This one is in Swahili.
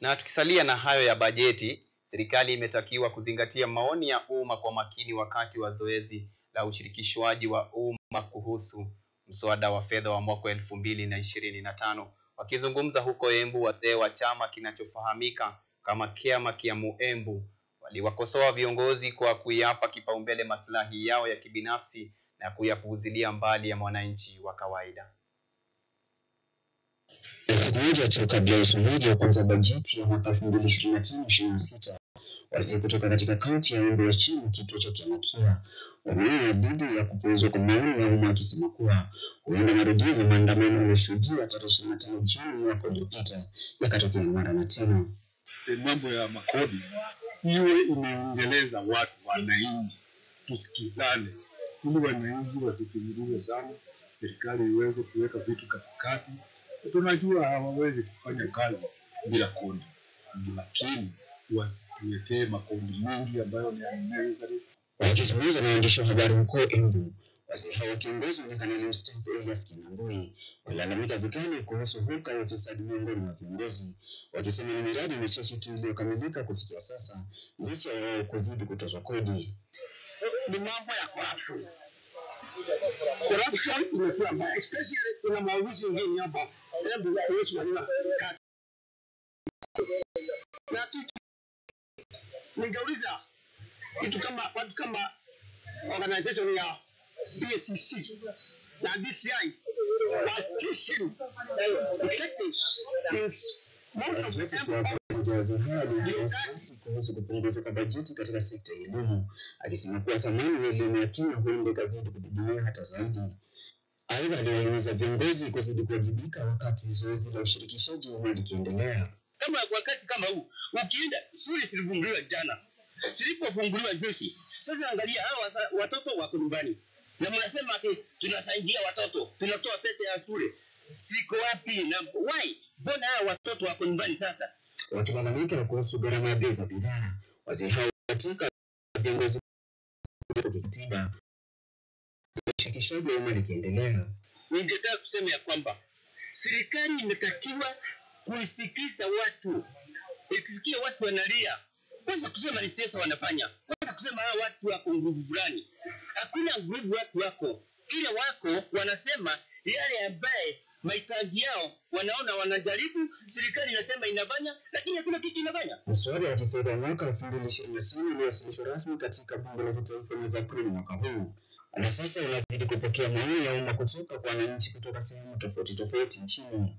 Na tukisalia na hayo ya bajeti, serikali imetakiwa kuzingatia maoni ya umma kwa makini wakati wa zoezi la ushirikishwaji wa umma kuhusu mswada wa fedha wa mwaka 2025. Wakizungumza huko Embu, wazee wa chama kinachofahamika kama Kiama Kiamu Embu waliwakosoa viongozi kwa kuyapa kipaumbele maslahi yao ya kibinafsi na kuyapuuzilia mbali ya mwananchi wa kawaida. Siku moja tu kabla ya usomaji wa kwanza bajeti ya mwaka 2025-26, wazee kutoka katika kaunti ya Embu ya chini kituo cha Kiamakia wameonya dhidi ya kupuuzwa kwa maoni ya umma, wakisema kuwa huenda marudio ya maandamano yaliyoshuhudiwa tarehe 25 Juni mwaka uliopita yakatokea mara na tena. Mambo ya makodi iwe imeongeleza watu wananchi, tusikizane ili wananchi wasitumiliwe sana, serikali iweze kuweka vitu katikati. Tunajua hawawezi kufanya kazi bila kodi, lakini wasituwekee makodi mengi ambayo ni unnecessary. Wakizungumza na waandishi wa habari huko Embu, wazee hao wakiongozwa na Kanali mstaafu Elias Kinambui walalamika vikali kuhusu hulka ya ufisadi miongoni mwa viongozi, wakisema ni miradi michache tu iliyokamilika kufikia sasa licha ya wao kuzidi kutozwa kodi. Ni mambo ya corruption. Corruption imekuwa mbaya, especially kuna maofisi mengine hapa Embu kuhusu wanyama kazi. Na kitu ningeuliza kitu kama watu kama organization ya BSCC na DCI prosecution detectives is most of the wazee hao waliwasiwasi kuhusu kupunguzwa kwa bajeti katika sekta ya elimu, akisema kuwa thamani ya elimu ya Kenya huenda ikazidi kudidimia hata zaidi. Aidha, aliwahimiza viongozi kuzidi kuwajibika wakati zoezi la ushirikishaji wa umma likiendelea. Kama wakati kama huu, ukienda shule zilifunguliwa jana, zilipofunguliwa juzi, sasa angalia hao watoto wako nyumbani. Na mnasema ati tunasaidia watoto, tunatoa pesa ya shule. Siko wapi na why? Mbona hao watoto wako nyumbani sasa? Wakilalamika kuhusu gharama ya bei za bidhaa, wazee hao wataka viongozi kukitiba ushirikishaji wa umma likiendelea. Ningetaka kusema ya kwamba serikali imetakiwa kusikiza watu. Ikisikia watu wanalia, kwanza kusema ni siasa wanafanya. Kwanza kusema hao watu wako nguvu fulani. Hakuna nguvu watu wako. Kile wako wanasema yale ambaye mahitaji yao wanaona wanajaribu, serikali inasema inafanya, lakini hakuna kitu inafanya. Mswada wa kifedha mwaka 2025 uliwasilishwa rasmi katika bunge la kitaifa mwezi Aprili mwaka huu. Na sasa unazidi kupokea maoni ya umma kutoka kwa wananchi kutoka sehemu tofauti nchini.